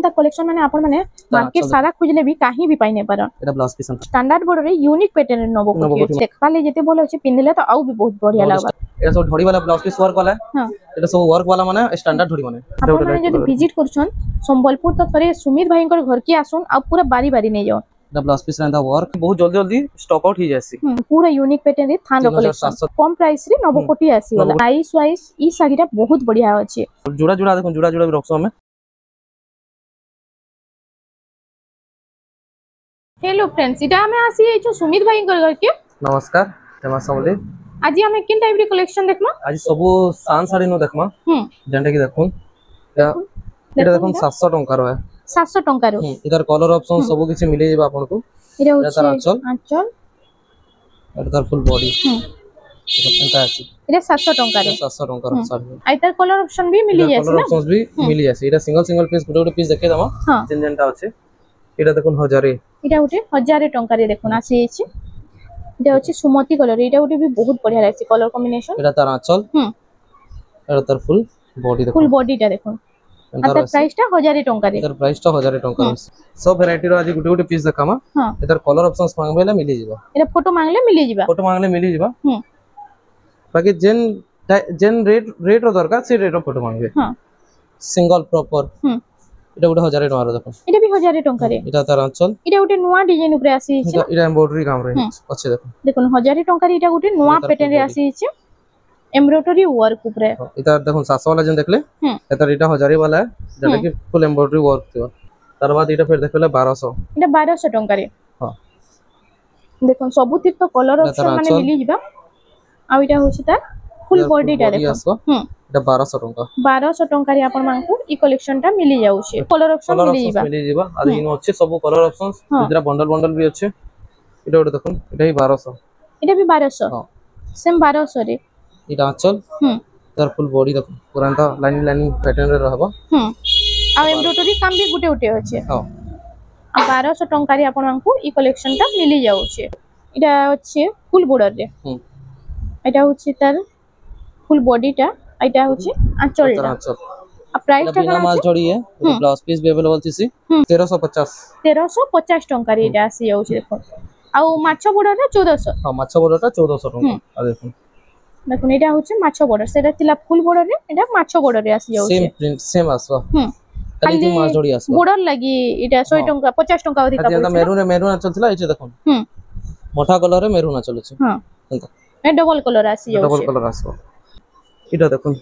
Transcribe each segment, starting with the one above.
एंता collection माने आपण माने मार्केट सारा खोजले भी काहे भी पाइ नै पारन एटा ब्लाउज पीस स्टैंडर्ड बॉर्डर रे यूनिक पैटर्न नबो कोठी देखबा ले जेते बोले अछि पिनले तो आउ भी बहुत बढ़िया लागबा एटा सब ढोडी वाला ब्लाउज पीस वर्क वाला हां एटा सब वर्क वाला माने स्टैंडर्ड ढोडी माने आपण माने जदी विजिट करछन संबलपुर तो थरे सुमित भाई कर घर के आसुन आ पूरा बारी बारी नै जाओ एटा ब्लाउज पीस रहंदा वर्क बहुत जल्दी जल्दी स्टॉक आउट हो जासी पूरा यूनिक पैटर्न रे थान कलेक्शन कम प्राइस रे नबो कोठी आसी वाला प्राइस वाइज ई साड़ीटा बहुत बढ़िया अछि जुड़ा जुड़ा देखो जुड़ा जुड़ा भी रखसो हमें। हेलो फ्रेंड्स इटा हमें आसी ए जो सुमित भाई घर के नमस्कार हेमा समले आज हमें किन टाइप रे कलेक्शन देखमा आज सब सान साड़ी नो देखमा जेंटा की देखुन एटा देखुन 700 टंका रो है 700 टंका रो इधर कलर ऑप्शन सब किछ मिले जेबा आपन को एटा होछि आंचल एटा फुल बॉडी एटा आसी एटा 700 टंका रे 700 टंका रो साड़ी आइतर कलर ऑप्शन भी मिली जाय कलर ऑप्शंस भी मिली जाय एटा सिंगल सिंगल पीस गुटे गुटे पीस देखे दमा जेन जेनटा अछि एटा देखुन 1000 एटा उठे 1000 टंका रे देखुन आसी अछि एटा अछि सुमति कलर एटा उठे भी बहुत बढ़िया लागछि कलर कॉम्बिनेशन एटा तार आंचल एटा तार फुल बॉडी देखुन फुल बॉडीटा देखुन अतर प्राइस टा 1000 टंका रे एतर प्राइस टा 1000 टंका सब वैरायटी रो आज गुटे गुटे पीस देखामा एतर कलर ऑप्शंस मांगबेला मिली जिवो एटा फोटो मांगले मिली जिवो बाकी जेन जेन रेट रो दरकार से रेट रो फोटो मांगबे सिंगल प्रॉपर एटा गुटे 1000 टंका रो देखो एटा भी 1000 टंका रे एटा तार आंचल एटा गुटे नवा डिजाइन ऊपर आसी छै एटा एम्ब्रॉयडरी काम रे अच्छे देखो देखो 1000 टंका रे एटा गुटे नवा पैटर्न रे आसी छै एम्ब्रॉयडरी वर्क ऊपर एटा देखो 700 वाला जेन देखले एटा एटा 1000 वाला है जेटा कि फुल एम्ब्रॉयडरी वर्क थियो तार बाद एटा फिर देखले 1200 एटा 1200 टंका रे हां देखो सब ठीक तो कलर ऑप्शन माने मिली जिबा आ एटा होछि तार फुल बॉडी टा देखो एटा 1200 टंका रे आपण मानकू ई कलेक्शन टा मिली जाउ छे कलर ऑप्शन मिली जिबा आ इनो अच्छे सब कलर ऑप्शंस इधर बंडल बंडल भी अच्छे एटा ओटे देखो एटा ही 1200 एटा भी 1200 हां सेम 1200 रे एटा आंचल तार फुल बॉडी देखो पुराना लाइनिंग लाइनिंग पैटर्न रे रहबो आ एम्ब्रॉयडरी काम भी गुटे गुटे अछि हां 1200 टंका रे आपण मानकू ई कलेक्शन टा मिली जाउ छे एटा अछि फुल बॉर्डर रे एटा होछि तार फुल बॉडी टा एटा होछि आंचल टा आ प्राइस टा बिना माल जोड़ी है ब्लाउज पीस भी अवेलेबल थिसी 1350 टंका रे एटा आसी जाउ छे देखो आ माछो बॉर्डर रे 1400 हां माछो बॉर्डर टा 1400 टंका आ देखो देखो एटा होछि माछो बॉर्डर सेटा तिला फुल बॉर्डर रे एटा माछो बॉर्डर रे आसी जाउ छे सेम प्रिंट सेम आसवा खाली माल जोड़ी आसवा बॉर्डर लागि एटा 100 टंका 50 टंका अधिक आ मेरून चलथिला एटे देखो मोठा कलर रे मेरून चले छै हां ए डबल कलर आसी जाउ डबल कलर आसवा एटा देखो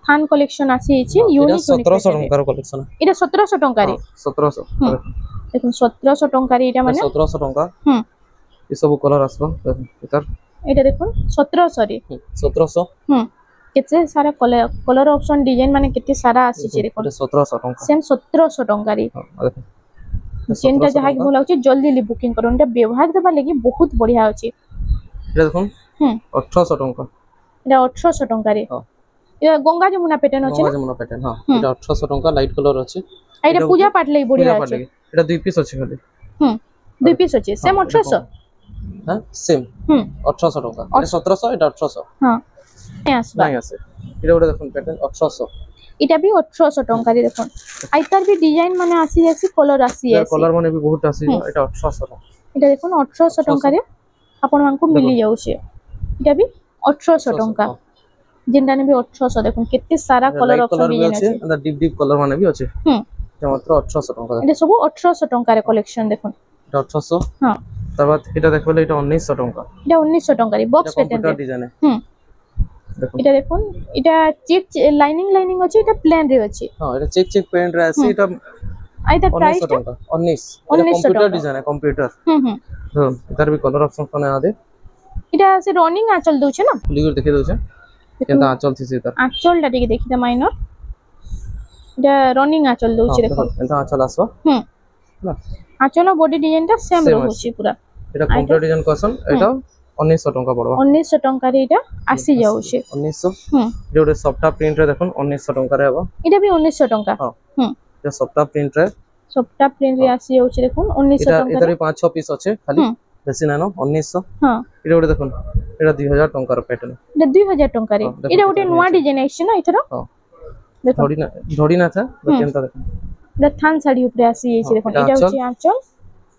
थान कलेक्शन आसी छै यूनिक 1700 टंका रो कलेक्शन एटा 1700 टंका रे 1700 देखो 1700 टंका रे एटा माने 1700 टंका ई सब कलर आसवा इधर एटा देखो 1700 रे 1700 केते सारा कलर ऑप्शन डिजाइन माने केते सारा आसी छै देखो 1700 टंका सेम 1700 टंका रे देखो जेनटा जहा के बोला छै जल्दी ली बुकिंग करो एटा व्यवहार देबा लागि बहुत बढ़िया अछि एटा देखो 1800 टंका एटा 1800 टंका रे ये गंगा जमुना पैटर्न अछि गंगा जमुना पैटर्न हां एटा 1800 टंका लाइट कलर अछि एटा पूजा पाठ लागि बढ़िया अछि एटा दुई पीस अछि खाली दुई पीस अछि सेम 1800 हां सेम 1800 टंका एटा 1700 एटा 1800 हां ए आसबा नहीं आसे एटा ओटा देखो पैटर्न 1800 एटा भी 1800 टंका रे देखो आइतार भी डिजाइन माने आसी आसी कलर आसी आसी कलर माने भी बहुत आसी एटा 1800 एटा देखो 1800 टंका रे आपण मानकू मिली जाउ छे एटा भी 1800 टंका जिनटा ने भी 1800 देखो केते सारा कलर ऑप्शन डिजाइन अछि अंदर डीप डीप कलर माने भी अछि जे मात्र 1800 टंका एटा सब 1800 टंका रे कलेक्शन देखो एटा 1800 हां तब बाद एटा देखबले एटा 1900 टंका एटा 1900 टंका रे बॉक्स पैटर्न रे डिजाइन है देखो एटा देखो एटा चेक लाइनिंग अछि एटा प्लेन रे अछि हां एटा चेक पेंट रे अछि एटा आइता प्राइस टा 19 कंप्यूटर डिजाइन है कंप्यूटर हां इधर भी कलर ऑप्शन कोने आ दे एटा से रनिंग आंचल दउ छै ना खुली देखे दउ छै केता आंचल थी से इधर आंचल टा देखि देखि त माइनर एटा रनिंग आंचल दउ छै देखो एता आंचल आसवा ना आंचल बॉडी डिजाइन टा सेम रहउ छै पूरा एटा कंप्यूटर डिजाइन कसन एटा 1900 टंका पड़बा 1900 टंका रे एटा आसी जाउ छै 1900 जोडे सफ्टा प्रिंट रे देखन 1900 टंका रे हबा एटा भी 1900 टंका हां ये सफ्टा प्रिंट रे आसी जाउ छै देखन 1900 टंका इधर 5-6 पीस अछि खाली बेसी नानो 1900 हां एटा ओडे देखन एटा 2000 टंका रो पैटर्न एटा 2000 टंका रे एटा ओटे नवा डिजाइन आइछ ना इथरो हां देखो धोड़ी ना था केनता देखो এটা থান শাড়ি উপরে আসি এইছে দেখুন এটা হচ্ছে আঁচল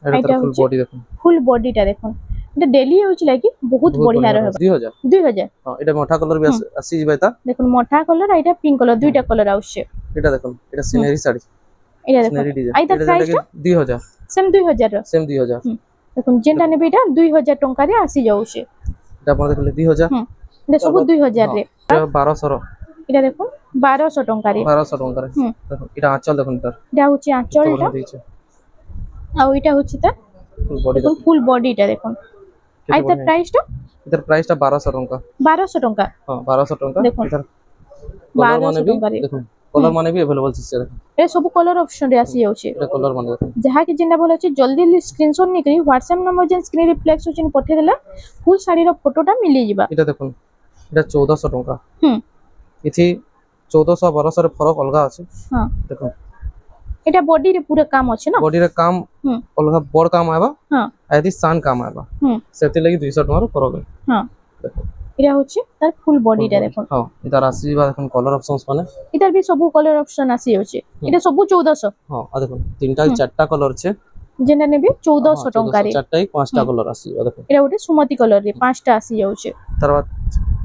এটা ফুল বডি দেখুন ফুল বডিটা দেখুন এটা ডেলি ইউজ লাগি বহুত বঢ়িয়া रहबा 2000 हां এটা মোটা কলর भी আসি যাবে তা দেখুন মোটা কলর আর এটা পিঙ্ক কলর দুইটা কলর আসছে এটা দেখুন এটা সিনারি শাড়ি এটা দেখুন আইতা প্রাইসটা 2000 সেম 2000 দেখুন যেটা নেবে এটা 2000 টাকা রে আসি যাউছে এটা আপন দেখলে 2000 এটা সব 2000 রে 1200 এটা দেখুন 1200 টাকা রে 1200 টাকা রে দেখুন এটা আঁচল দেখুন এটা হচ্ছে আঁচলটা আর এটা হচ্ছে তা দেখুন ফুল বডিটা দেখুন আইতা প্রাইসটা এটার প্রাইসটা 1200 টাকা 1200 টাকা হ্যাঁ 1200 টাকা দেখুন এটার কলর মানে भी দেখুন কলর মানে भी अवेलेबल আছে দেখুন ए सब कलर ऑप्शन रे आसी जाउछे এটা কলর মানে जहा कि जिंदा बोले छै जल्दी स्क्रीनशॉट निकरी WhatsApp नंबर जे स्क्रीन रिफ्लेक्स होचिन पठे देला फुल साड़ी रो फोटोटा मिली जिबा এটা দেখুন এটা 1400 টাকা इथि 1400 1200 रे फरक अलगा আছে हां দেখুন এটা বডি রে পুরো কাম আছে না বডি রে কাম अलगा बड़ काम आबा हां आदि सान काम आबा सेति लागि 200 টাকা फरक हां দেখুন এটা হচ্ছে তার ফুল বডিটা দেখুন हां इधर आसीबा দেখুন কলর অপশনস মানে इधर भी सब कलर ऑप्शन आसी जाउछे এটা सब 1400 हां आ দেখুন তিনটা চারটা কলর আছে যেটা নেবে 1400 টাকা রে চারটাই পাঁচটা কলর আসিবা দেখুন এটা ওটা সুমতি কলর রে পাঁচটা আসি যাউছে তারপর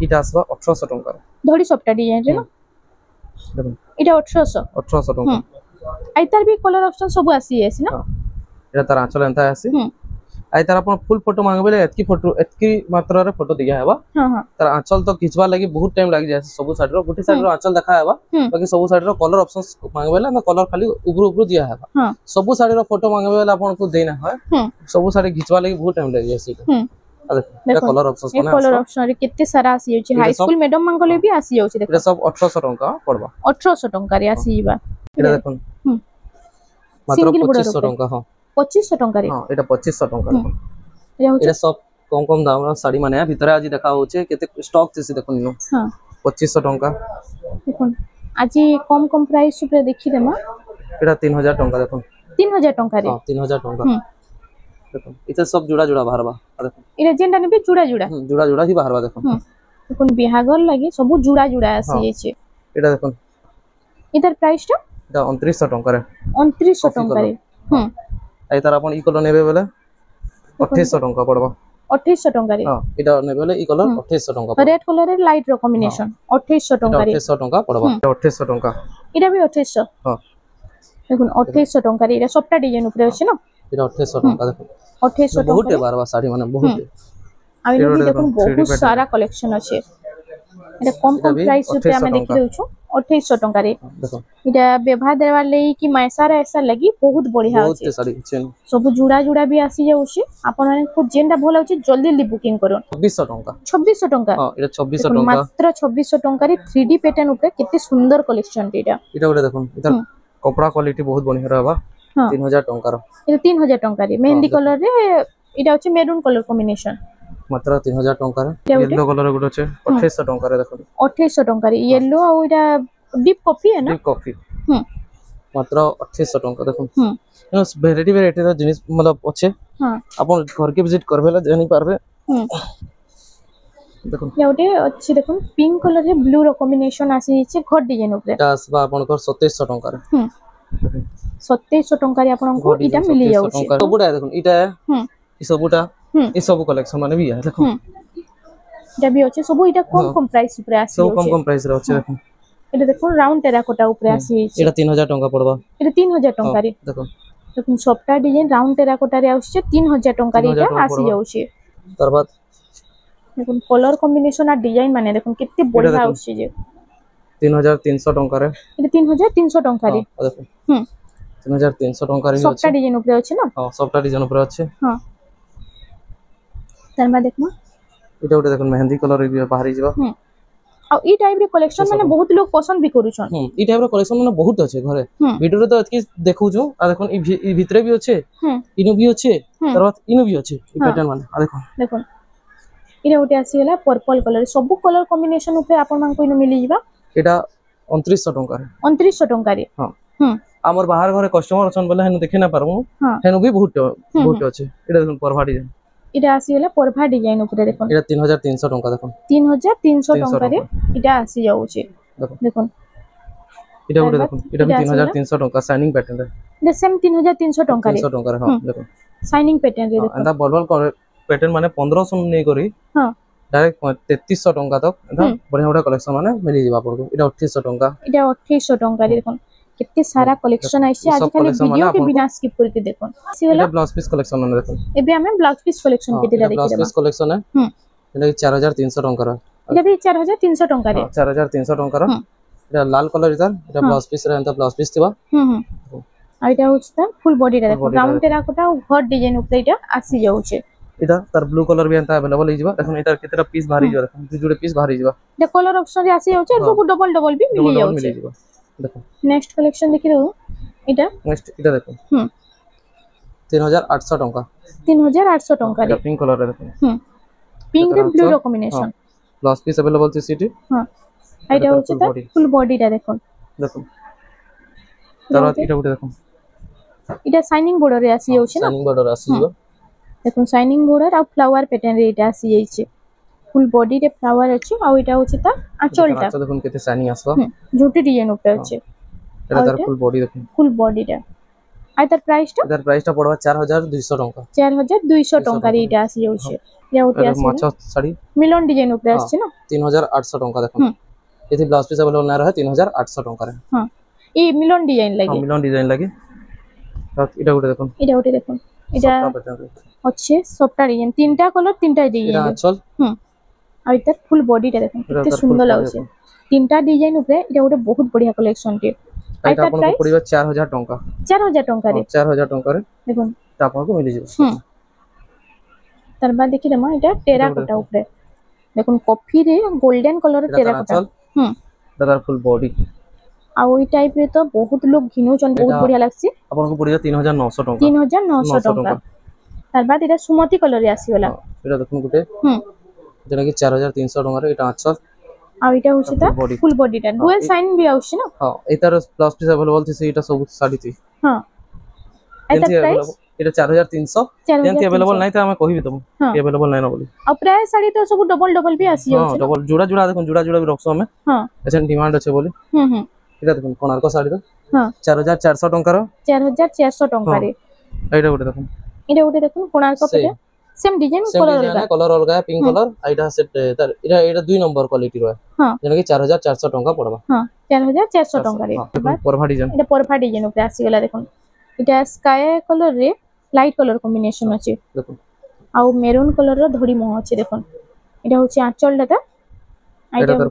এটা আসবা 1800 টাকা ধড়ি সবটা ডিজাইন রে না দেখুন এটা 1800 টাকা আইতার भी कलर ऑप्शन सब आसी जायसी ना এটা তার আঁচল এন্তা আসি আই তার আপন ফুল ফটো মাংবেলে এতকি মাত্রারে ফটো দিয়া হেবা हां हां তার আঁচল তো খিচবা লাগি বহুত টাইম লাগি যায় সবু সাইড रो গুটি সাইড रो আঁচল দেখা হেবা বাকি সবু সাইড रो কলর অপশনস মাংবেলে না কলর খালি উপর দিয়া হেবা সবু সাইড रो ফটো মাংবেলে আপন কো দেনা হয় সবু সাইড খিচবা লাগি বহুত টাইম লাগি যায় এটা কলর অপশনস মানে কলর অপশন রে কেতে সারা আসি যাଉଛି হাই স্কুল ম্যাডাম মাংগলে भी আসি যাଉଛି দেখো এটা সব 1800 টাকা পড়বা 1800 টাকা রে আসি যাবা এটা দেখুন মাত্র 2500 টাকা হ্যাঁ 2500 টাকা রে হ্যাঁ এটা 2500 টাকা এটা সব কম কম দাম শাড়ি মানে ভিতরে আজি দেখা হচ্ছে কেতে স্টক আছে দেখুন হ্যাঁ 2500 টাকা দেখুন আজি কম কম প্রাইস উপরে দেখি দেমা এটা 3000 টাকা দেখুন 3000 টাকা রে হ্যাঁ 3000 টাকা দেখুন এটা সব জোড়া জোড়া বাহারবা দেখুন এটা যেটা নেবে জোড়া জোড়া জোড়া জোড়া হি বাহারবা দেখুন দেখুন বিহাগর লাগি সব জোড়া জোড়া আসি যাচ্ছে এটা দেখুন এটার প্রাইসটা এটা 2900 টাকা রে 2900 টাকা রে এই তার আপন ই কলর নেবে বলে 2800 টাকা পড়বা 2800 টাকা রে হ্যাঁ এটা নেবে বলে ই কলর 2800 টাকা রেড কলরের লাইট র কম্বিনেশন 2800 টাকা রে 2800 টাকা পড়বা 2800 টাকা এটা भी 2800 হ্যাঁ দেখুন 2800 টাকা রে এটা সবটা ডিজাইন উপরে আছে না এটা 2800 টাকা দেখুন 2800 টাকা বহুত বারবার শাড়ি মানে বহুত আমি দেখুন বহুত সারা কালেকশন আছে এটা কম কম প্রাইস উপরে আমি দেখি দেউছো 2800 টাকা রে দেখো এটা ব্যবহার দেওয়ার লাগি কি মাইসারা এসা লাগি বহুত বঢ়িয়া আছে বহুত শাড়ি আছে সব জুড়া জুড়া भी আসি যাউছি আপনাদের যেটা ভালো হচ্ছে জলদি জলদি বুকিং করুন 2600 টাকা 2600 টাকা হ্যাঁ এটা 2600 টাকা মাত্র 2600 টাকা রে 3D প্যাটার্ন উপরে কত সুন্দর কালেকশন এটা ওটা দেখুন এটা কপড়া কোয়ালিটি বহুত বঢ়িয়া रहबा 3000 টাকা এটা 3000 টাকা রে মেহেন্দি কালার রে এটা হচ্ছে মেরুন কালার কম্বিনেশন মাত্র 3000 টাকা রে ইয়েলো কালার গুলো আছে 2800 টাকা রে দেখুন 2800 টাকা রে ইয়েলো আর এটা ডিপ কফি है ना ডিপ কফি মাত্র 2800 টাকা দেখুন ভ্যারাইটি ভ্যারাইটি র জিনিস मतलब আছে আপন ঘর কে ভিজিট করবেলা জানি পারবে দেখুন এটাতে আছে দেখুন পিঙ্ক কালার রে ব্লু র কম্বিনেশন আসি আছে ঘর ডিজাইন উপরে এটা আসবা আপন কর 2700 টাকা রে 2700 টাকা রে আপন কো এটা মিলি যাଉଛି সবুটা দেখুন এটা এই সবুটা এই সব কালেকশন মানে भी है দেখুন এটা भी আছে সব এটা কম কম প্রাইস উপরে আসি সব কম কম প্রাইস রে আছে দেখুন এটা দেখুন রাউন্ড টেরাকোটা উপরে আসি এটা 3000 টাকা পড়বা এটা 3000 টাকা রে দেখুন দেখুন সবটা ডিজাইন রাউন্ড টেরাকোটা রে আসছে 3000 টাকা রে এটা আসি যাଉଛି তারপর দেখুন কালার কম্বিনেশন আর ডিজাইন মানে দেখুন কত বড়িয়া আসছে যে 3300 টাকা রে এটা 3300 টাকা রে দেখুন 3300 টাকা রে সবটা ডিজাইন উপরে আছে না হ্যাঁ সবটা ডিজাইন উপরে আছে হ্যাঁ তারপর দেখমা এটা ওটা দেখুন মেহেন্দি কালার রে বাহারি যাবা আর এই টাইপ রে কালেকশন মানে বহুত লোক পছন্দ भी কरूছন এই টাইপ রে কালেকশন মানে বহুত আছে ঘরে ভিডিও রে তো আজকে দেখুছো আর দেখুন এই ভিতরে भी আছে ইনো भी আছে তারপর ইনো भी আছে এই প্যাটার্ন মানে আর দেখুন দেখুন এটা ওটা আসি গলা পার্পল কালার সব কালার কম্বিনেশন উপরে আপন মানকো ইনো মিলি যাবা এটা 2900 টাকা রে 2900 টাকা রে হ্যাঁ আমার বাহার ঘরে কাস্টমার আছেন বলে হেন দেখে না পারমু হেন भी বহুত আছে এটা দেখুন পরভা ডিজাইন এটা আসি গলা পরভা ডিজাইন উপরে দেখুন এটা 3300 টাকা দেখুন 3300 টাকা রে এটা আসি যাଉଛି দেখুন এটা গুଟେ দেখুন এটা भी 3300 टंका साइनिंग पैटर्न रे এটা सेम 3300 टंका रे 300 टंका रे हां देखो साइनिंग पैटर्न रे देखो एंदा बड़ बड़ पैटर्न माने 1500 नै करी हां डायरेक्ट 3300 टंका तक एंदा बढ़िया बढ़िया कलेक्शन माने मिली जिबा पड़को एटा 2800 टंका এটা 2800 टंका रे देखो कितने सारा कलेक्शन आइছে आज खाली वीडियो के बिना स्किप करके देखो एटा ब्लाउज पीस कलेक्शन माने देखो एबे हमें ब्लाउज पीस कलेक्शन केते देखि ब्लाउज पीस कलेक्शन है एटा 4300 टंका रे এটা भी 4300 टंका रे 4300 टंका रे এটা লাল কালার ইতার এটা ব্লাউজ পিস রে এন্তা ব্লাউজ পিস দিবা আর এটা হচ্ছে তার ফুল বডিটা দেখো রাউন্ড টেরাকোটা ও ঘর ডিজাইন উপরে এটা আসি যাচ্ছে এটা তার ব্লু কালার भी এন্তা अवेलेबल হই যাবা দেখুন এটার কেতেটা পিস ভারি যাবা দেখুন দুজোড়ে পিস ভারি যাবা এটা কালার অপশন রে আসি যাচ্ছে আর সব ডবল ডবল भी মিলি যাচ্ছে দেখো নেক্সট কালেকশন দেখি দাও এটা নেক্সট এটা দেখো 3800 টাকা 3800 টাকা রে পিঙ্ক কালার রে দেখো পিঙ্ক রে ব্লু র কম্বিনেশন ব্লাউজ পিস अवेलेबल আছে সিটি হ্যাঁ এটা হচ্ছে তার ফুল বডিটা দেখুন দেখুন তারপর এটা উঠে দেখুন এটা সাইনিং বর্ডার রে আসি যাচ্ছে না সাইনিং বর্ডার আসি যাবে দেখুন সাইনিং বর্ডার আর ফ্লাওয়ার প্যাটার্ন রে এটা আসি যাচ্ছে ফুল বডি রে ফ্লাওয়ার আছে আর এটা হচ্ছে তা আঁচলটা আচ্ছা দেখুন কেতে সাইনিং আসবা ঝুটি ডিজাইন উপরে আছে এটা তার ফুল বডি দেখুন ফুল বডিটা আর তার প্রাইসটা এটার প্রাইসটা পড়বা 4200 টাকা 4200 টাকা রে এটা আসি যাচ্ছে এটা উঠে আসে মাছ শাড়ি মিলন ডিজাইন উপরে আসছে না 3800 টাকা দেখুন এতে ব্লাউজ পিস अवेलेबल না রহে 3800 টাকা রে হ্যাঁ এই মিলন ডিজাইন লাগে মিলন ডিজাইন লাগে এটা উঠে দেখুন এটা হচ্ছে সফট ডিজাইন তিনটা কালার তিনটা ডিজাইন এটা আঁচল আর এটা ফুল বডিটা দেখুন কত সুন্দর লাগছে তিনটা ডিজাইন উপরে এটা ওটা বহুত বড়িয়া কালেকশন টি এটা আপনাকে পড়িবা 4000 টাকা 4000 টাকা রে 4000 টাকা রে দেখুন এটা আপনাকে মিলি যাবে তার বাদ দেখি দেমা এটা টেরাকোটা উপরে দেখুন কফি রে গোল্ডেন কালার টেরাকোটা এটা তার ফুল বডি আর ওই টাইপ রে তো বহুত লোক ঘিনুচন বহুত বড়িয়া লাগছে আপনাকে পড়িবা 3900 টাকা 3900 টাকা তার বাদ এটা সুমতি কালার রে আসিওলা এটা দেখুন গুটে যেটা কি 4300 টাকা রে এটা আচ্ছা আর এটা হচ্ছে তা ফুল বডিটা ডুয়াল সাইন বি আউছে না হ্যাঁ এটার ব্লাউজ পিস अवेलेबल থিছে এটা সব শাড়িতে হ্যাঁ এটা প্রাইস এটা 4300 যেনতি अवेलेबल নাই তো আমি কইবি তুমি अवेलेबल নাই না বলি আর প্রাইস শাড়ি তো সব ডবল ডবল বি আসি যাচ্ছে হ্যাঁ ডবল জোড়া জোড়া দেখুন জোড়া জোড়া বি রখছো আমি হ্যাঁ এছন ডিমান্ড আছে বলি এটা দেখুন কোনার্ক শাড়ি তো হ্যাঁ 4400 টাকা র 4400 টাকা রে এইটা উঠে দেখুন কোনার্ক পেটে সেম ডিজাইন কলর অলগা পিঙ্ক কলর আইটা সেট তার এটা দুই নম্বর কোয়ালিটি রয় হ্যাঁ যেটা কি 4400 টাকা পড়বা হ্যাঁ 4400 টাকা রে পরভা ডিজাইন এটা পরভা ডিজাইন উপরে আসি গলা দেখুন এটা স্কাই কলর রে লাইট কলর কম্বিনেশন আছে দেখুন আর মেরুন কলর র ধড়ি মোহ আছে দেখুন এটা হচ্ছে আঁচলটা এটা তার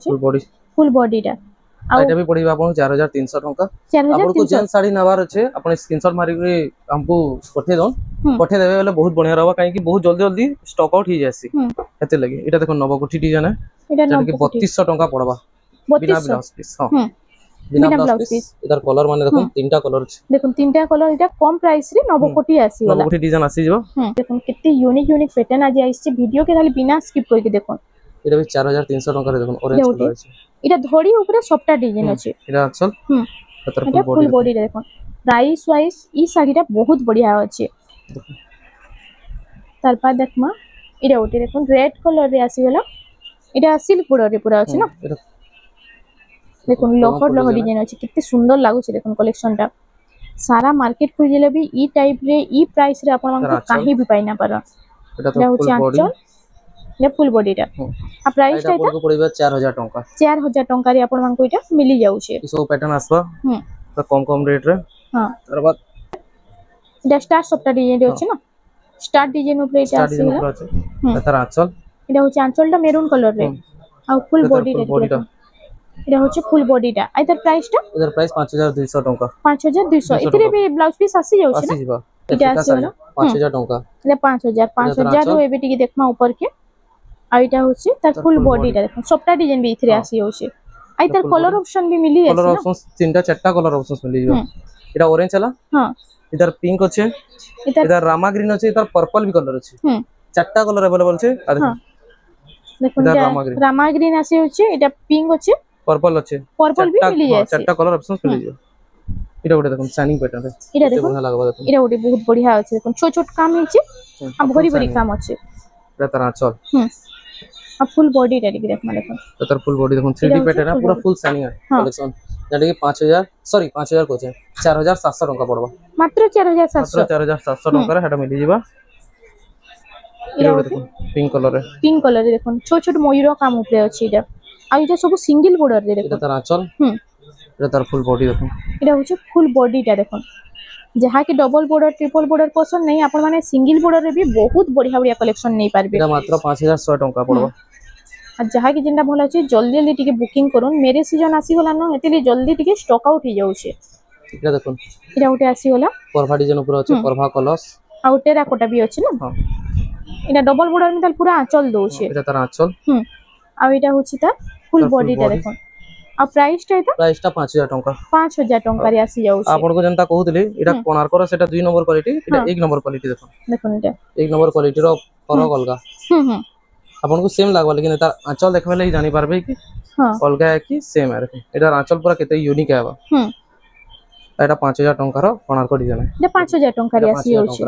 ফুল বডিটা এটা भी पड़ीबा आपन 4300 टका 4300 आपन को जेन साड़ी नवार अछि अपन स्क्रीनशॉट मारि के हमको पठे दोन पठे देबे वाला बहुत बढ़िया रहबा काहे कि बहुत जल्दी जल्दी स्टॉक आउट ही जासी एते लगे एटा देखो नवकोठी डिजाइन है एटा कि 3200 टका पड़बा बिना ब्लाउज पीस हां बिना ब्लाउज पीस इधर कलर माने देखो तीनटा कलर अछि देखो तीनटा कलर एटा कम प्राइस रे नवकोठी आसी वाला नवकोठी डिजाइन आसी जबो देखो कितने यूनिक पैटर्न आज आइছে ভিডিও के खाली बिना स्किप करके देखो এটা भी 4300 টাকা রে দেখুন অরেঞ্জ কালার আছে এটা ধড়ি উপরে সবটা ডিজাইন আছে এটা আচল এটা ফুল বডি রে দেখুন প্রাইস ওয়াইজ ই শাড়িটা বহুত বড়িয়া আছে তারপর দেখমা এটা ওটি দেখুন রেড কালার রে আসি গলা এটা সিল্ক বর্ডার রে পুরা আছে না দেখুন লহর লহর ডিজাইন আছে কিততে সুন্দর লাগুছে দেখুন কালেকশনটা সারা মার্কেট খুঁজলে भी ই টাইপ রে ই প্রাইস রে আপন মানকে কাহি भी পাই না পারা এটা তো ফুল বডি ये फुल बॉडीटा आ प्राइस टा এটা পড়িবা 4000 টাকা 4000 টাকা রে আপন মানকো এটা মিলি যাউছে সো প্যাটার্ন আসবা তো কম কম রেট রে हां তার বাদ এটা স্টার সবটা ডিজাইন আছে না স্টার ডিজাইন উপরে এটা আছে তার আঁচল এটা হচ্ছে আঁচলটা মেরুন কালার রে আর ফুল বডিটা এটা হচ্ছে ফুল বডিটা আর তার প্রাইসটা এর প্রাইস 5200 টাকা 5200 ইতরে भी ব্লাউজ পিস আসি যাউছে না আসিবা এটা আছে না 5000 টাকা এটা 5000 रो एबे टिके देखमा ऊपर के আর এটা হচ্ছে তার ফুল বডিটা দেখুন সবটা ডিজাইন भी ইতরে আসি যাউছে আর তার কালার অপশন भी মিলি আছে কালার অপশন তিনটা চারটা কালার অপশন মিলি যাবে এটা অরেঞ্জ চলা हां इधर पिंक আছে इधर रामा ग्रीन আছে इधर पर्पल भी कलर আছে চারটা কালার अवेलेबल আছে দেখুন রামা গ্রিন আছে হচ্ছে এটা পিঙ্ক আছে पर्पल আছে पर्पल भी মিলি যাচ্ছে চারটা কালার অপশন মিলি যাবে এটা ওটা দেখুন শাইনিং প্যাটার্ন এটা দেখুন ভালো লাগবে দেখুন এটা ওটা বহুত বঢ়িয়া আছে দেখুন ছোট ছোট কাম আছে আর ভরি ভরি কাম আছে এটা তার আঁচল আর ফুল বডিটা দেখি দেখুন এটা তার ফুল বডি দেখুন 3D প্যাটার্ন পুরো ফুল শাইনিং আছে কালেকশন যেটা কি 5000 সরি 5000 কোচে 4700 টাকা পড়বা মাত্র 4700 মাত্র 4700 টাকা সেটা মিলি যাবা এটা দেখুন পিঙ্ক কলরে দেখুন ছোট ছোট ময়ূর কাম উপরে আছে এটা আর এটা সব সিঙ্গেল বর্ডার রে দেখুন এটা তার আঁচল এটা তার ফুল বডি দেখুন এটা হচ্ছে ফুল বডিটা দেখুন যাহা কি ডবল বর্ডার ট্রিপল বর্ডার পছন্দ নাই আপন মানে সিঙ্গেল বর্ডার রে भी बहुत बढ़िया बढ़िया कलेक्शन नहीं पारबे এটা মাত্র 5100 টাকা পড়বা আর যাহা কি যেটা ভালো আছে জলদি জলদি টিকে বুকিং করুন মেরে সিজন আসি গলা ন এতেলি জলদি টিকে স্টক আউট হই যাউছে এটা দেখুন এটা উঠে আসি গলা পরভা ডিজাইন উপরে আছে পরভা কলস আর টেরাকোটা भी আছে না হ্যাঁ এটা ডবল বর্ডার মিতাল পুরা আঁচল দউছে এটা তার আঁচল আর এটা হচ্ছে তার ফুল বডিটা দেখুন আর প্রাইসটা প্রাইসটা 5000 টাকা 5000 টাকা রে আসি যাউছে ଆପଣଙ୍କୁ ଯେନ୍ତା କହୁଥିଲି ଏଟା କୋଣାର୍କର ସେଟା 2 ନମ୍ବର କ୍ୱାଲିଟି ଏଟା 1 ନମ୍ବର କ୍ୱାଲିଟି ଦେଖୁন এটা 1 ନମ୍ବର କ୍ୱାଲିଟିର ଫରକ ଅଲଗା ଆପଣଙ୍କୁ ସେମ ଲାଗବା लेकिन ତାର ଆঁଚଲ ଦେଖବେଲେ ହିଁ ଜାଣି ପାরবে କି ଅଲଗା है कि सेम है एटार आंचल पूरा केते यूनिक है एटा 5000 टंकार कोणार्क डिजाइन एटा 5000 टंकार आसी होछि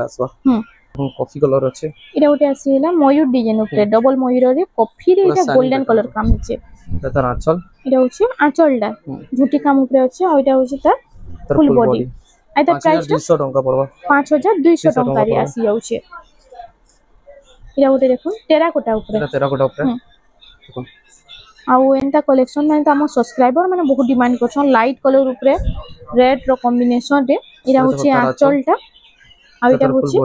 कॉफी कलर अछि एटा ओटे आसी हैला मयूर डिजाइन ऊपर डबल मयूर रे कॉफी रे एटा गोल्डन कलर काम होछि एटा तार आंचल एटा होछि आंचलडा झुटी काम ऊपर अछि आ एटा होछि तार फुल बॉडी एटा प्राइस 5200 टंका पड़बा 5200 टंका रे आसी होछि एटा ओटे देखो टेराकोटा ऊपर देखो आउ एंता कलेक्शन में तो हम सब्सक्राइबर माने बहुत डिमांड करछन लाइट कलर ऊपर रेड रो कॉम्बिनेशन रे इरा होछि आंचलटा आ इटा होछि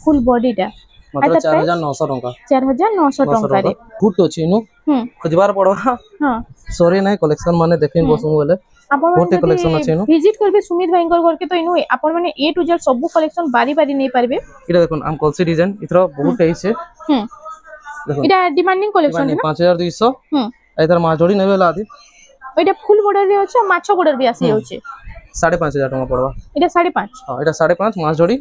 फुल बॉडीटा मात्र 4900 टंका 4900 टंका रे फुट अछि नु खोजबार पड़ो हां सॉरी नै कलेक्शन माने देखिन बसु बोले बहुत कलेक्शन अछि नु विजिट करबे सुमित भाई घर के तो इनु अपन माने ए टू जेड सब कलेक्शन बारी बारी नै पारबे इरा देखुन हम कलसी डिजाइन इथरो बहुत है से देखो इरा डिमांडिंग कलेक्शन है 5200 इधर माछ जोड़ी नेबे लादी एटा फुल बॉर्डर रे अछि माछो बॉर्डर भी आसी होछि 5500 टका पड़बा एटा 5.5 हां एटा 5.5 माछ जोड़ी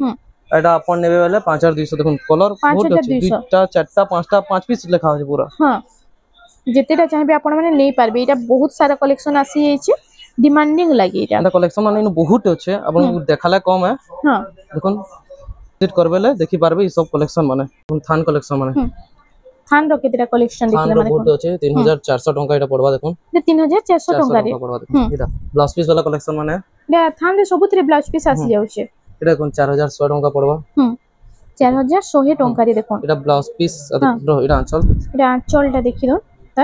एटा अपन नेबे वाले 5200 देखुन कलर बहुत अछि दुटा चारटा पांचटा पांच पीस लिखा होछि पूरा हां जेतेटा चाहबे अपन माने नै पारबे एटा बहुत सारा कलेक्शन आसी होछि डिमांडिंग लागि एटा कलेक्शन माने बहुत अछि अपन देखाला कम है हां देखुन विजिट करबेले देखि पारबे ई सब कलेक्शन माने थान कलेक्शन माने थान रो केतेटा कलेक्शन देखले माने बहुत अछि 3400 टका एटा पड़बा देखुन 3400 टका रे पड़बा देखुन एटा ब्लाउज पीस वाला कलेक्शन माने एटा थान रे सबुतरे ब्लाउज पीस आसी जाउछे एटा कोन 4100 टका पड़बा 4100 टका रे देखुन एटा ब्लाउज पीस एटा आंचलटा देखि दो त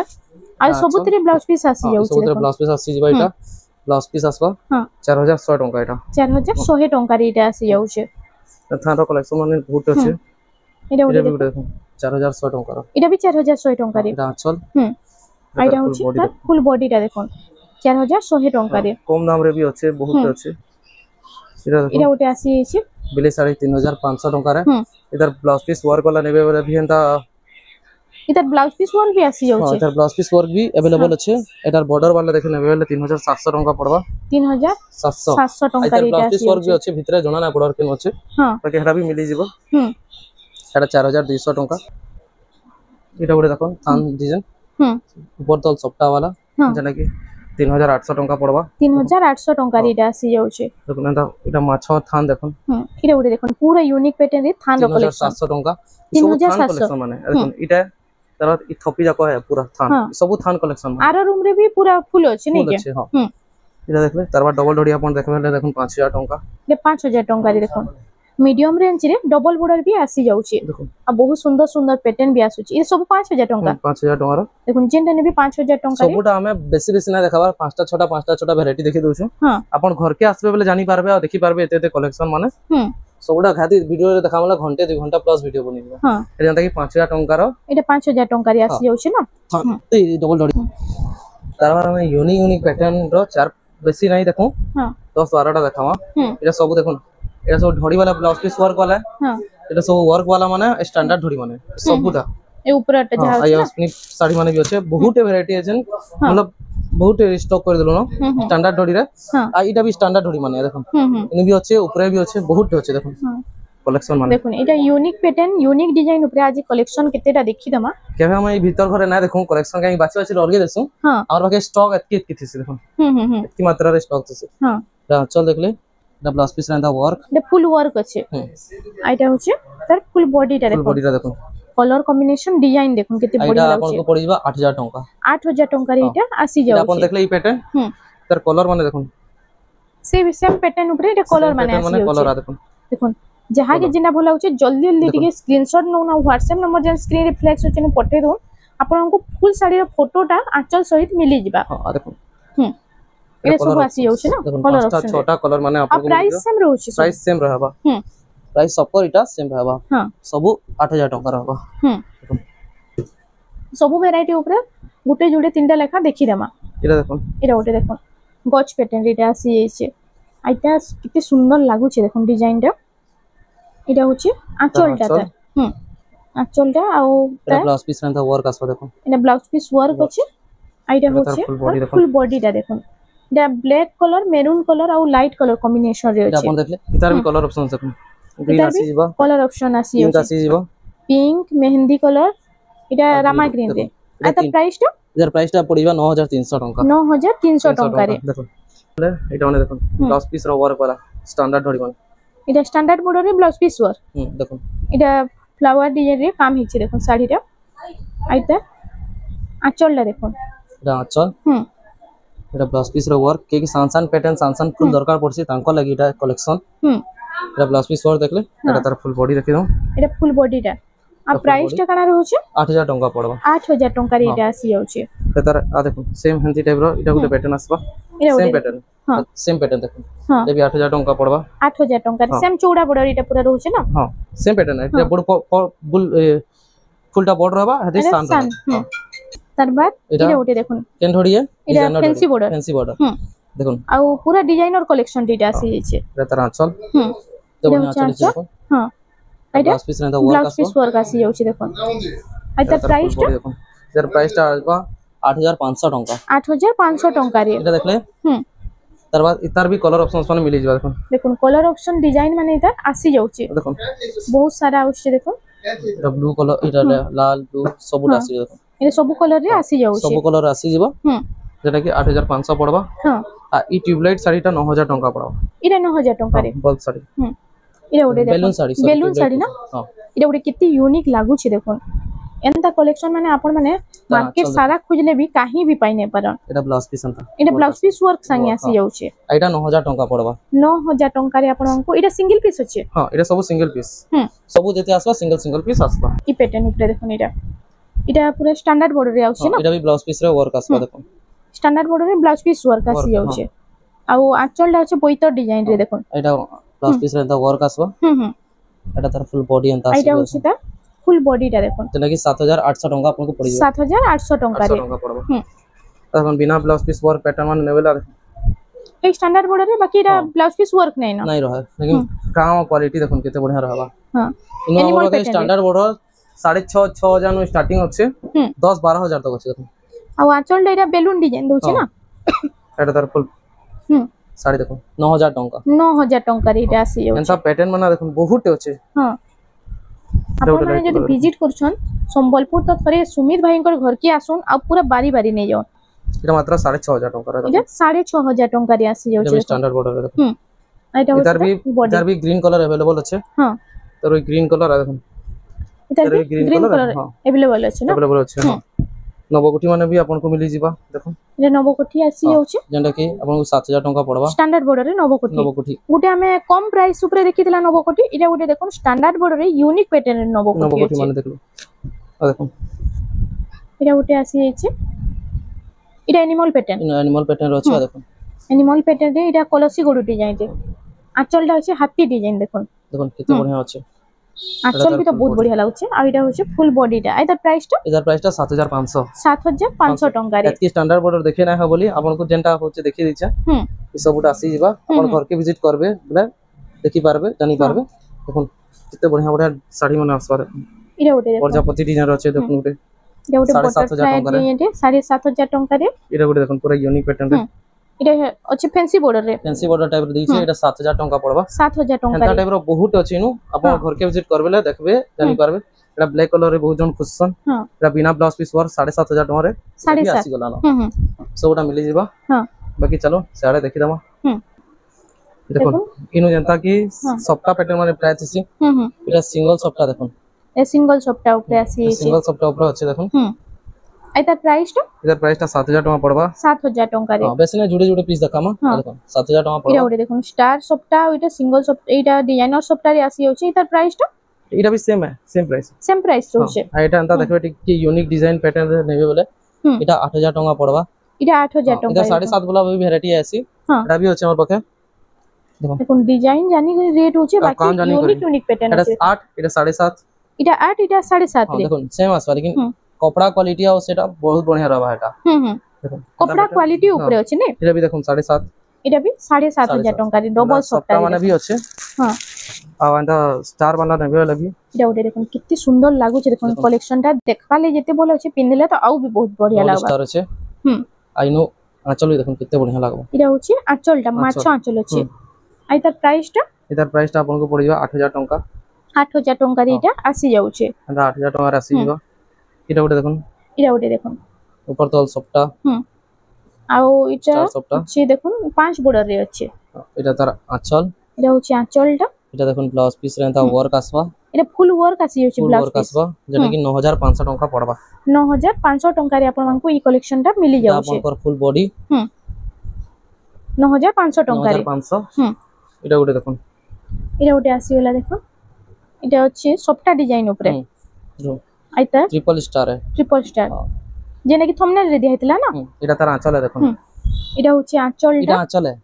आ सबुतरे ब्लाउज पीस आसी जाउछे सबुतरे ब्लाउज पीस आसी जिबा एटा ब्लाउज पीस आसबा 4100 टका एटा 4100 टका रे एटा आसी जाउछे थान रो कलेक्शन माने बहुत अछि एटा देखो 4100 टका एटा भी 4100 टका रे एटा आंचल आइटा होछि तार फुल बॉडीटा देखोन 4100 टका रे कम दाम रे भी अछि बहुत अछि एटा ओटे आसी अछि बिले 3500 टका रे इधर ब्लाउज पीस वर्क वाला नेबे वाला भी एंता इधर ब्लाउज पीस वर्क भी आसी जाउछे इधर ब्लाउज पीस वर्क भी अवेलेबल अछि एटार बॉर्डर वाला देखे नेबे वाला 3700 टका पड़बा 3700 टका रे ब्लाउज पीस वर्क भी अछि भितरे जणा ना बॉर्डर केन अछि हां ताकि हेरा भी मिली जिवो एटा 4200 टका एटा बडे देखो थान डिजाइन ऊपर तल सप्ता वाला जना कि 3800 टका पड़बा 3800 टका रे एटा आसी जाउछे देखुन एटा माछ थान देखुन एटा बडे देखुन पूरा यूनिक पैटर्न रे थान रो कलेक्शन 3700 टका 3700 माने देखुन एटा तरह इ थपी जाको है पूरा थान सब थान कलेक्शन आरो रूम रे भी पूरा फुल अछि नै के एटा देखले तरवा डबल डोडी अपन देखबे देखुन 5000 टका ये 5000 टका रे देखुन मीडियम रेंज रे डबल बॉर्डर भी आसी जाउछे आ बहुत सुंदर सुंदर पैटर्न भी आसुची ये सब 5000 टका 5000 टका रो देखुन जेंटा ने भी 5000 टका रे सबटा हमें बेसी ना देखाबार पांचटा छोटा वैरायटी देखि दोछु अपन घर के आसबे बेले जानि पारबे आ देखि पारबे एते कलेक्शन माने सबटा खादी वीडियो रे देखामला घंटे 2 घंटा प्लस वीडियो बनिबो ए जनता कि 5000 टका रो एटा 5000 टका रे आसी जाउछे ना ए डबल डोडी तारबार हमें यूनिक पैटर्न रो चार बेसी नहीं देखो 10 12टा देखावा एटा सब देखुन एटा सब ढोडी वाला ब्लाउज पीस वर्क वाला एटा सब वर्क वाला माने स्टैंडर्ड ढोडी माने सबटा ए ऊपरटा जहा आ यास्मिन साड़ी माने भी अछि बहुत वैरायटी अछि मतलब बहुत स्टॉक कर देलो न स्टैंडर्ड ढोडी रे आ इटा भी स्टैंडर्ड ढोडी माने देखो इने भी अछि ऊपरे भी अछि बहुत अछि देखो कलेक्शन माने देखो एटा यूनिक पैटर्न यूनिक डिजाइन ऊपरे आज कलेक्शन केतेटा देखि दमा केबे हम ई भीतर घरे ना देखो कलेक्शन काई बाची बाची अलगे देसु और बाकी स्टॉक एतकी थिसे देखो एतकी मात्रा रे स्टॉक थिसे हां चल देखले द ब्लाउज पीस रहता वर्क द फुल वर्क अछि आइटा होचे तार फुल बॉडीटा देखो कलर कॉम्बिनेशन डिजाइन देखो केते बढ़िया लागछ आपन को पड़िबा 8000 टका 8000 टका रे एटा आसी जाउ आपन देखले ई पैटर्न तार कलर माने देखो सेम पैटर्न ऊपर एटा कलर माने आसी कलर आ देखो जहा के जिना भला होचे जल्दी जल्दी टिके स्क्रीनशॉट नो ना WhatsApp नंबर जे स्क्रीन रिफ्लेक्स होचे न पठे दो आपन को फुल साड़ी रो फोटोटा आंचल सहित मिली जिबा हां देखो एटा सब आसी होचे ना कलर ऑप्शन छोटा कलर माने आपन को प्राइस सेम रहउचे प्राइस सेम रहबा प्राइस सब पर इटा सेम रहबा हां सब 8000 टका रहबा सब वैरायटी ऊपर गुटे जुडे तीनटा लेखा देखि देमा एटा देखो एटा ओटे देखो गच पैटर्न एटा आसी एछे आइटा किते सुंदर लागु छे देखो डिजाइन टा एटा होची आंचलटा तार आंचलटा आउ एटा ब्लाउज पीस रंता वर्क आसो देखो एटा ब्लाउज पीस वर्क अछि आइटा होची फुल बॉडी टा देखो एटा ब्लैक कलर मेरून कलर आउ लाइट कलर कॉम्बिनेशन रे अछि अपन देखले इतार भी कलर ऑप्शन देखो ग्रीन आसी जिवो कलर ऑप्शन आसी पिंक आसी जिवो पिंक मेहंदी कलर एटा रामा ग्रीन रे आता प्राइस टा इधर प्राइस टा पड़िबा 9300 टका 9300 टका रे देखो एटा माने देखो ब्लाउज पीस रो वर्क वाला स्टैंडर्ड धरिबन एटा स्टैंडर्ड बॉर्डर रे ब्लाउज पीस वर्क देखो एटा फ्लावर डिजाइन रे काम हिचे देखो साड़ी रा आइता आंचल ला देखो एटा आंचल एटा ब्लाउज पीस रो वर्क के सांसान पैटर्न सांसान फुल दरकार पड़सी तांको लागि एटा कलेक्शन एटा ब्लाउज पीस वर्क देखले एटा तार फुल बॉडी देखि दो एटा फुल बॉडी टा आ प्राइस टा काना रहउचे 8000 टका पड़बा 8000 टका रे एटा आसी जाउचे तार आ देखो सेम हंती टाइप रो एटा गुटे पैटर्न आसबा सेम पैटर्न हां सेम पैटर्न देखो ये भी 8000 टका पड़बा 8000 टका सेम चौड़ा बॉर्डर एटा पूरा रहउचे ना हां सेम पैटर्न एटा बड़ बुल फुलटा बॉर्डर रहबा हदी सान तार बाद एटा ओटे देखो केन थोड़ी है एटा फैंसी बॉर्डर देखो आ पूरा डिजाइनर कलेक्शन एटा आसी जाइछे एटा तार आंचल तो बढ़िया चली देखो हां ब्लाउज पीस रहता वर्क आसी जाउची देखो आइता प्राइस टा इधर प्राइस टा आबा 8500 टका 8500 टका रे एटा देखले तार बाद इतार भी कलर ऑप्शंस माने मिली जाबा देखो देखो कलर ऑप्शन डिजाइन माने इतार आसी जाउची देखो बहुत सारा आउची देखो एटा ब्लू कलर एटा लाल ब्लू सबुट आसी देखो ए सब कलर रे आसी जाउची सब कलर आसी जीवो जेटा कि 8500 पड़बा हां आ ई ट्यूबलाइट साड़ीटा 9000 टका पड़बा इरा 9000 टका रे बल्ब साड़ी इरा ओडे बेलून साड़ी ना हां इरा ओडे कितनी यूनिक लागु छी देखो एंता कलेक्शन माने आपण माने मार्केट सारा खोजले भी काहे भी पाइ नै परन एटा ब्लाउज पीस अंता एटा ब्लाउज पीस वर्क संगे आसी जाउछे एटा 9000 टका पड़बा 9000 टका रे आपण को एटा सिंगल पीस अछि हां एटा सब सिंगल पीस सब जेते आसबा सिंगल पीस आसबा ई पैटर्न ऊपर देखो एटा पूरा स्टैंडर्ड बॉर्डर रे आउछे ना एटा भी ब्लाउज पीस रे वर्क आसबा देखो स्टैंडर्ड बॉर्डर रे ब्लाउज पीस वर्क आसी जाउछे आ आंचल ला अछि बोइतर डिजाइन रे देखो एटा ब्लाउज पीस रे वर्क आसबा एटा तार फुल बॉडी अंता आसी एटा होछि ता फुल बॉडी टा देखो जेना कि 7800 टका आपन को पड़ी 7800 टका रे पड़बा तखन बिना ब्लाउज पीस वर्क पैटर्न मान नेवेला एक स्टैंडर्ड बॉर्डर रे बाकी एटा ब्लाउज पीस वर्क नै ना नहीं रहा लेकिन काम क्वालिटी देखन केते बढ़िया रहबा हां एनिमल के स्टैंडर्ड बॉर्डर 6500 नु स्टार्टिंग अछि 10-12000 तक अछि देखो आ आंचल एटा बेलून डिजाइन दोछे ना एटा तार फुल साड़ी देखो 9000 टका 9000 टका रे एटा आसी जाउ एंता पैटर्न माने देखो बहुत अछि हां आपण माने जदी विजिट करछन संबलपुर त थरे सुमित भाईंकर घर के आसुन आ पूरा बारी बारी नै जाओ एटा मात्र 6500 टका रे एटा 6500 टका रे आसी जाउ स्टैंडर्ड बॉर्डर देखो एटा इधर भी ग्रीन कलर अवेलेबल अछि हां तो ग्रीन कलर आ देखो इधर भी ग्रीन कलर अवेलेबल अछि ना अवेलेबल अछि नवकोठी माने भी आपन को मिली जीवा देखो ये नवकोठी आसी जाउची जेंडा कि आपन को 7000 टका पड़बा स्टैंडर्ड बॉर्डर रे नवकोठी गुटे हमें कम प्राइस ऊपर देखितला नवकोठी इटा गुटे देखो स्टैंडर्ड बॉर्डर रे यूनिक पैटर्न रे नवकोठी माने देखलो आ देखो इटा गुटे आसी जाइछे इटा एनिमल पैटर्न रो अछि देखो एनिमल पैटर्न रे इटा कलसी गोडू डिजाइन रे आंचलटा अछि हाथी डिजाइन देखो किते बढ़िया अछि आंचल भी तो बहुत बढ़िया लागुचे आ इटा होचे फुल बॉडी टा इधर प्राइस टा 7500 टका रे एतकी स्टैंडर्ड बॉर्डर देखे ना है बोली आपन को जेंटा होचे देखि दिछा ई सबटा आसी जीवा आपन घर के विजिट करबे बोले देखि पारबे जानि पारबे देखो किते बढ़िया बढ़िया साड़ी माने आसबा इटा ओटे देखो प्रजापति डिजाइन रचे देखो ओटे इटा ओटे 7500 टका रे इटा ओटे देखो पूरा यूनिक पैटर्न रे इटा अछि फैंसी बॉर्डर टाइप रे दिछे एटा 7000 टका पड़बा 7000 टका एटा टाइप रो बहुत अछि नु आपन घर के विजिट करबेले देखबे जानि पारबे एटा ब्लैक कलर रे बहुत जन खुशन एटा बिना ब्लाउज पीस वर 7500 टका रे 7500 आसी गला न सबटा मिली जीवा हां बाकी चलो साडे देखि दमा देखो इनु जनता की सप्ता पैटर्न माने प्राइस अछि एटा सिंगल सप्ता देखो ए सिंगल सप्ता ऊपर आसी सिंगल सप्ता ऊपर अछि देखो एता प्राइस टा 7000 टका पड़बा 7000 टका रे। हां बेसी ना जुड़े जुड़े पीस देखामा देखो 7000 टका पड़बा। इरा ओटे देखो स्टार सप्टा ओटा सिंगल सप्टा एटा डिजाइनर सप्टा रे आसी होची एता प्राइस टा एटा भी सेम है सेम प्राइस होचे। एटा अंता देखबे टिक यूनिक डिजाइन पैटर्न रे नेबे बोले एटा 8000 टका पड़बा। एटा 8000 टका एटा 7.5 वाला भी वैरायटी आसी एटा भी होचे हमर पाखे देखो डिजाइन जानी रेट होचे बाकी यूनिक पैटर्न है। एटा 8 एटा 7.5 एटा 8 एटा 7.5 रे देखो सेम आसबा लेकिन कपड़ा क्वालिटी आ सेटा बहुत बढ़िया रहबा एटा देखो कपड़ा क्वालिटी ऊपर अछि ने एटा भी देखो 7.5 एटा भी 7.5 टका रे डबल सप्टा माने भी अछि। हां आ अंता स्टार वाला नेबे वाला भी एटा ओटे देखो कितनी सुंदर लागु छै देखो कलेक्शन टा देखबा ले जेते बोले अछि पिनले तो आउ भी बहुत बढ़िया लागबा स्टार अछि। आई नो आंचल भी देखो कितने बढ़िया लागबा एटा होछि आंचल टा माछो आंचल अछि। आई तार प्राइस टा आपन को पड़िबा 8000 टका 8000 टका रे एटा आसी जाउ छै। अंता 8000 टका रे आसी जीवा एटा ओटे देखो ऊपर तल सप्टा आउ इटा अछि देखो 5 बॉर्डर रे अछि। एटा तार आंचल एटा होछि आंचल टा एटा देखो ब्लाउज पीस रे ता वर्क आसबा एटा फुल वर्क आसी होछि ब्लाउज वर्क आसबा जेटा कि 9500 टका पड़बा 9500 टका रे आपन को ई कलेक्शन टा मिली जाउ छै। आपन पर फुल बॉडी 9500 टका रे 9500 एटा ओटे आसी वाला देखो एटा अछि सप्टा डिजाइन ऊपर आइता ट्रिपल स्टार जेने कि थंबनेल रे दिहैतला ना एटा तार आंचल है देखो एटा होछि आंचल एटा आंचल है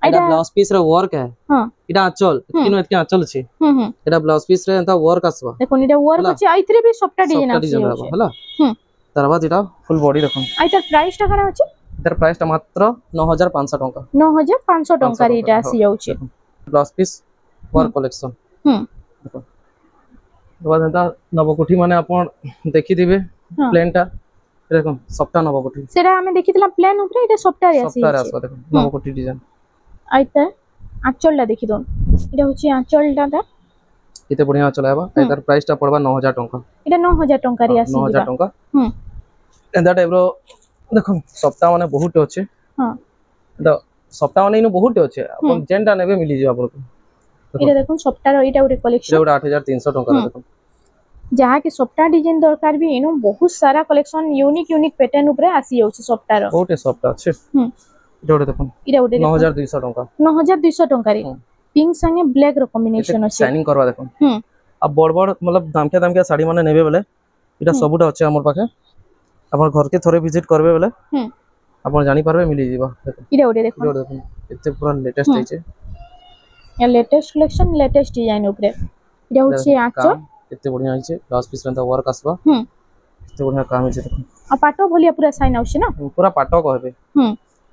एटा ब्लाउज पीस रे वर्क है। हां एटा आंचल तीनो एतके आंचल छै एटा ब्लाउज पीस रे एता वर्क आसबा देखो एटा वर्क अछि आइतरे भी सप्टा डिजाइन आसी हला तार बाद एटा फुल बॉडी देखो आइता प्राइस टा कना अछि एटार प्राइस टा मात्र 9500 टका 9500 टका रे एटा आसी जाउ छै ब्लाउज पीस वर्क कलेक्शन देखो बाद एता नवकोठी माने आपण देखि दिबे प्लेन टा देखो सप्ता नवकोठी सेरा हमें देखितला प्लेन ऊपर एटा सप्ता रे आसी देखो नवकोठी डिजाइन आइता आंचल ला देखि दोन एटा होछि आंचल टा किते बढ़िया चलाबा एतार प्राइस टा पड़बा 9000 टका एटा 9000 टका रे आसी 9000 टका एंदा टाइप रो देखो सप्ता माने बहुत अछि। हां एटा सप्ता माने इनो बहुत अछि अपन जेंटा नेबे मिली जे आपन को एटा देखो सप्ता रो एटा उडे कलेक्शन एटा 8300 टका देखो जहा के सप्ता डिजाइन दरकार भी इनो बहुत सारा कलेक्शन यूनिक पैटर्न ऊपर आसी जाउछि सप्ता रो बहुत सप्ता अछि। जोड़े देखो इरा उडे 9200 टका 9200 टका रे पिंक संगे ब्लैक रो कॉम्बिनेशन अछि शाइनिंग करवा देखो अब बड़ मतलब दामके साड़ी माने नेबे बेले इटा सबुटा अछि हमर पाखे अपन घर के थोरे विजिट करबे बेले अपन जानि पारबे मिली जीवा देखो इरा उडे देखो एते पूरा लेटेस्ट है छै या लेटेस्ट कलेक्शन लेटेस्ट डिजाइन ऊपर इरा होछि आंचल केते बढ़िया छै ब्लाउज पीस रंता वर्क आसबा केते बढ़िया काम छै देखो आ पाटो भलिया पूरा साइन आउछि ना पूरा पाटो कहबे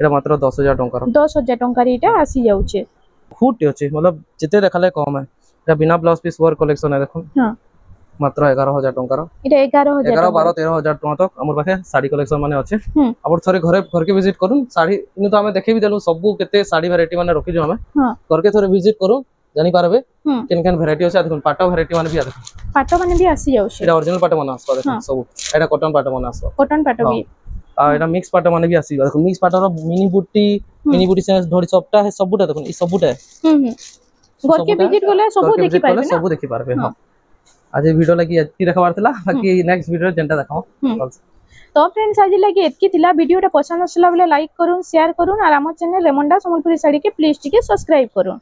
एटा मात्र 10000 टका 10000 टका रे एटा आसी जाउ छै फुट अछि मतलब जते देखले कम है एटा बिना ब्लाउज पीस वर्क कलेक्शन है देखो हां मात्र 11000 टका रो एटा 11000 11 12 13000 टका तक हमर पाखे साड़ी कलेक्शन माने अछि अब थोरे घर के विजिट करू साड़ी इन तो हमें देखि भी देलु सब केते साड़ी वैरायटी माने रखि जो हमें घर के थोरे विजिट करू जानि पारबे केन वैरायटी अछि देखो पाटो वैरायटी माने भी आ देखो पाटो माने भी आसी जाउ छै एटा ओरिजिनल पाटो माने आसबा देखो सब एटा कॉटन पाटो माने आसबा कॉटन पाटो भी आ एटा मिक्स पाटो माने भी आसी देखो मिक्स पाटो रो मिनी बूटी से धड़ी सप्ता है सबुटा देखो ई सबुटा घर के विजिट बोले सब देखि पारबे हां आज वीडियो लगी एतकी देखबार थिला बाकी नेक्स्ट वीडियो जेंटा देखाओ तो फ्रेंड्स आज लगी एतकी थिला वीडियोटा पसंद आसला बेले लाइक करूं शेयर करूं और हमर चैनल रेमंडा संबलपुरी साड़ी के प्लीज टिके सब्सक्राइब करूं।